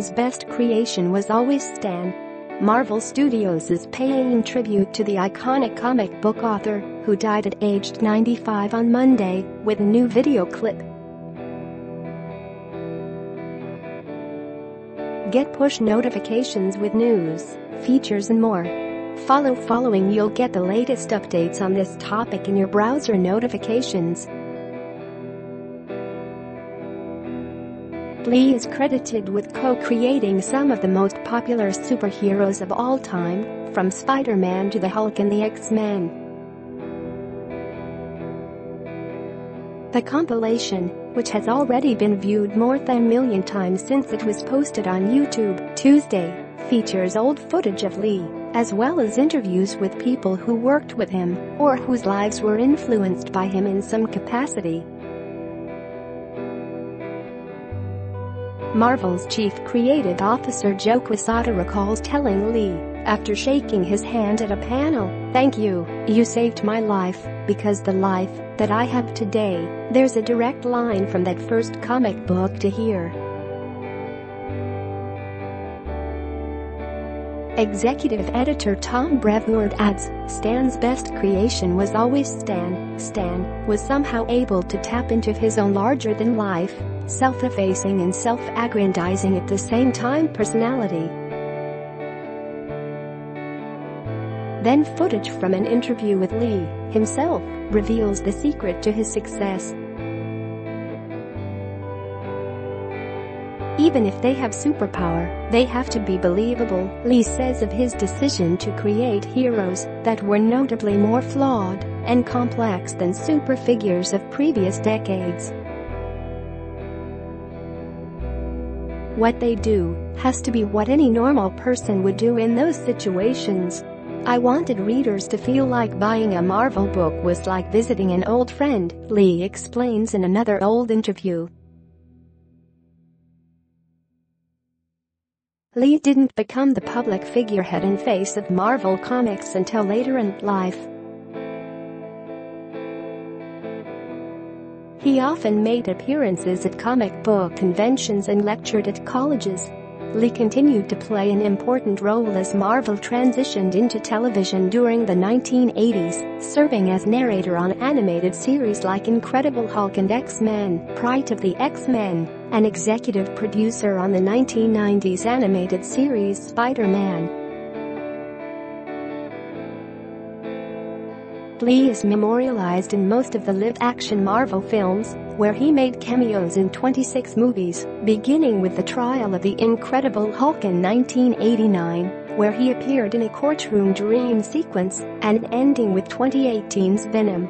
Lee's best creation was always Stan. Marvel Studios is paying tribute to the iconic comic book author, who died at aged 95 on Monday, with a new video clip. Get push notifications with news, features and more. Following you'll get the latest updates on this topic in your browser notifications. Lee is credited with co-creating some of the most popular superheroes of all time, from Spider-Man to the Hulk and the X-Men. The compilation, which has already been viewed more than 1 million times since it was posted on YouTube Tuesday, features old footage of Lee, as well as interviews with people who worked with him or whose lives were influenced by him in some capacity. Marvel's chief creative officer Joe Quesada recalls telling Lee, after shaking his hand at a panel, "Thank you, you saved my life, because the life that I have today, there's a direct line from that first comic book to here." Executive editor Tom Brevoort adds, Stan's best creation was always Stan. Stan was somehow able to tap into his own larger-than-life, self-effacing and self-aggrandizing at the same time personality. Then footage from an interview with Lee himself reveals the secret to his success. Even if they have superpower, they have to be believable, Lee says of his decision to create heroes that were notably more flawed and complex than super figures of previous decades. What they do has to be what any normal person would do in those situations. I wanted readers to feel like buying a Marvel book was like visiting an old friend, Lee explains in another old interview. Lee didn't become the public figurehead and face of Marvel Comics until later in life. He often made appearances at comic book conventions and lectured at colleges. Lee continued to play an important role as Marvel transitioned into television during the 1980s, serving as narrator on animated series like Incredible Hulk and X-Men, Pride of the X-Men, and executive producer on the 1990s animated series Spider-Man. Lee is memorialized in most of the live-action Marvel films, where he made cameos in 26 movies, beginning with the trial of the Incredible Hulk in 1989, where he appeared in a courtroom dream sequence, and ending with 2018's Venom.